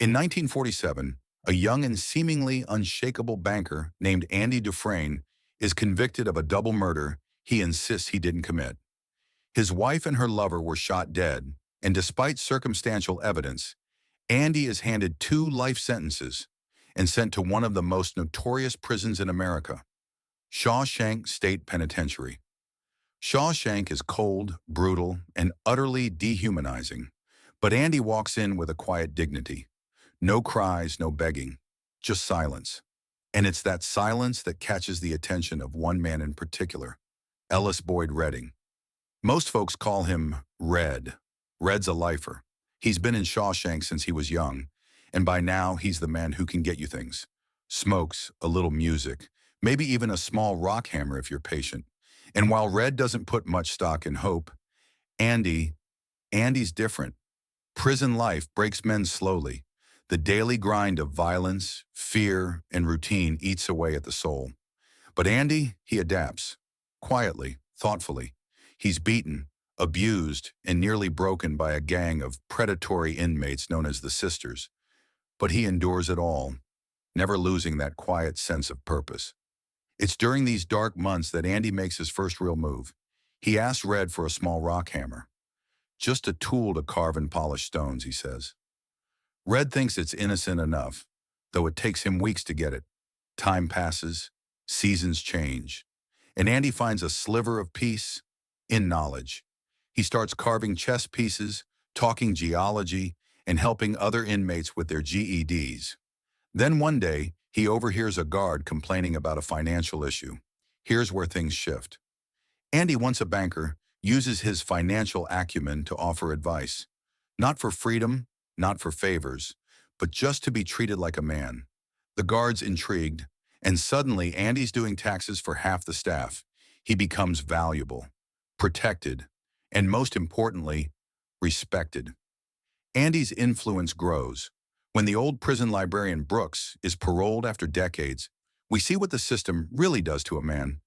In 1947, a young and seemingly unshakable banker named Andy Dufresne is convicted of a double murder he insists he didn't commit. His wife and her lover were shot dead, and despite circumstantial evidence, Andy is handed two life sentences and sent to one of the most notorious prisons in America, Shawshank State Penitentiary. Shawshank is cold, brutal, and utterly dehumanizing, but Andy walks in with a quiet dignity. No cries, no begging, just silence. And it's that silence that catches the attention of one man in particular, Ellis Boyd Redding. Most folks call him Red. Red's a lifer. He's been in Shawshank since he was young, and by now he's the man who can get you things. Smokes, a little music, maybe even a small rock hammer if you're patient. And while Red doesn't put much stock in hope, Andy's different. Prison life breaks men slowly. The daily grind of violence, fear, and routine eats away at the soul. But Andy, he adapts. Quietly, thoughtfully. He's beaten, abused, and nearly broken by a gang of predatory inmates known as the Sisters. But he endures it all, never losing that quiet sense of purpose. It's during these dark months that Andy makes his first real move. He asks Red for a small rock hammer. Just a tool to carve and polish stones, he says. Red thinks it's innocent enough, though it takes him weeks to get it. Time passes, seasons change, and Andy finds a sliver of peace in knowledge. He starts carving chess pieces, talking geology, and helping other inmates with their GEDs. Then one day, he overhears a guard complaining about a financial issue. Here's where things shift. Andy, once a banker, uses his financial acumen to offer advice. Not for freedom, not for favors, but just to be treated like a man. The guard's intrigued, and suddenly Andy's doing taxes for half the staff. He becomes valuable, protected, and most importantly, respected. Andy's influence grows. When the old prison librarian Brooks is paroled after decades, we see what the system really does to a man.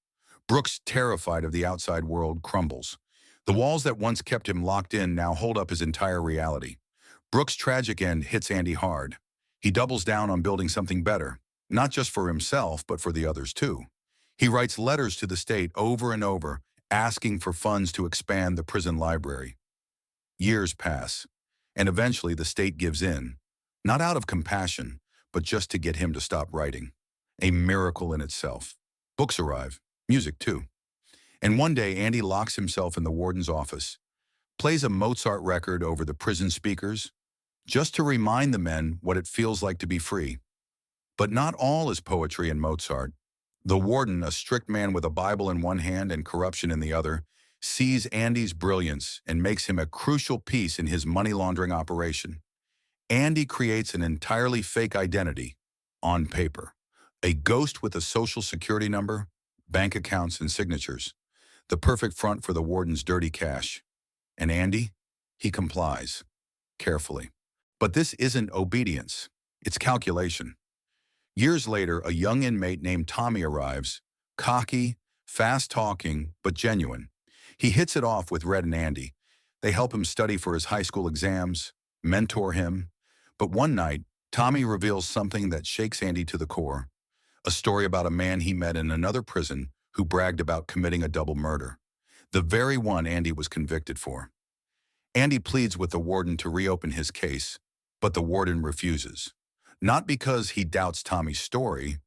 Brooks, terrified of the outside world, crumbles. The walls that once kept him locked in now hold up his entire reality. Brooks' tragic end hits Andy hard. He doubles down on building something better, not just for himself, but for the others too. He writes letters to the state over and over, asking for funds to expand the prison library. Years pass, and eventually the state gives in, not out of compassion, but just to get him to stop writing. A miracle in itself. Books arrive, music too. And one day Andy locks himself in the warden's office, plays a Mozart record over the prison speakers, just to remind the men what it feels like to be free. But not all is poetry in Mozart. The warden, a strict man with a Bible in one hand and corruption in the other, sees Andy's brilliance and makes him a crucial piece in his money laundering operation. Andy creates an entirely fake identity, on paper. A ghost with a social security number, bank accounts, and signatures. The perfect front for the warden's dirty cash. And Andy? He complies. Carefully. But this isn't obedience. It's calculation. Years later, a young inmate named Tommy arrives, cocky, fast-talking, but genuine. He hits it off with Red and Andy. They help him study for his high school exams, mentor him. But one night, Tommy reveals something that shakes Andy to the core. A story about a man he met in another prison who bragged about committing a double murder. The very one Andy was convicted for. Andy pleads with the warden to reopen his case, but the warden refuses. Not because he doubts Tommy's story,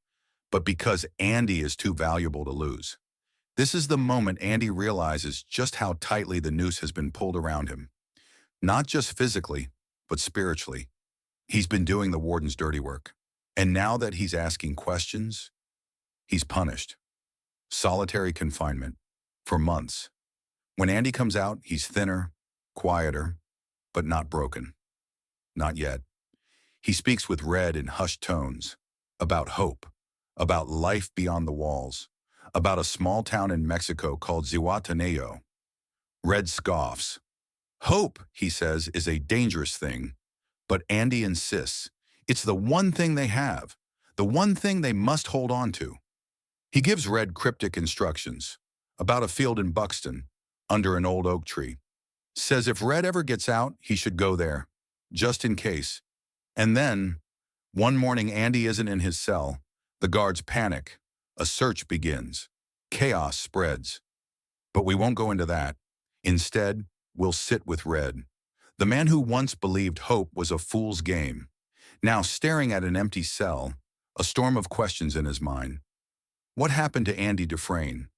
but because Andy is too valuable to lose. This is the moment Andy realizes just how tightly the noose has been pulled around him. Not just physically, but spiritually. He's been doing the warden's dirty work. And now that he's asking questions, he's punished. Solitary confinement. For months. When Andy comes out, he's thinner, quieter, but not broken. Not yet. He speaks with Red in hushed tones, about hope, about life beyond the walls, about a small town in Mexico called Zihuatanejo. Red scoffs. Hope, he says, is a dangerous thing, but Andy insists it's the one thing they have, the one thing they must hold on to. He gives Red cryptic instructions about a field in Buxton, under an old oak tree. Says if Red ever gets out, he should go there, just in case. And then, one morning Andy isn't in his cell. The guards panic. A search begins. Chaos spreads. But we won't go into that. Instead, we'll sit with Red, the man who once believed hope was a fool's game. Now staring at an empty cell, a storm of questions in his mind. What happened to Andy Dufresne?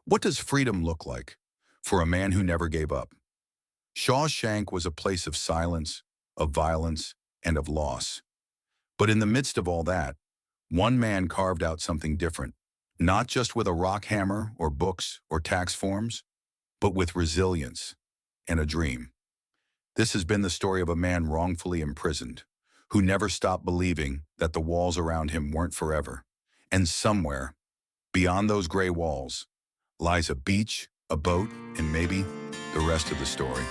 What does freedom look like for a man who never gave up? Shawshank was a place of silence, of violence, and of loss. But in the midst of all that, one man carved out something different, not just with a rock hammer or books or tax forms, but with resilience and a dream. This has been the story of a man wrongfully imprisoned, who never stopped believing that the walls around him weren't forever. And somewhere, beyond those gray walls, lies a beach, a boat, and maybe the rest of the story.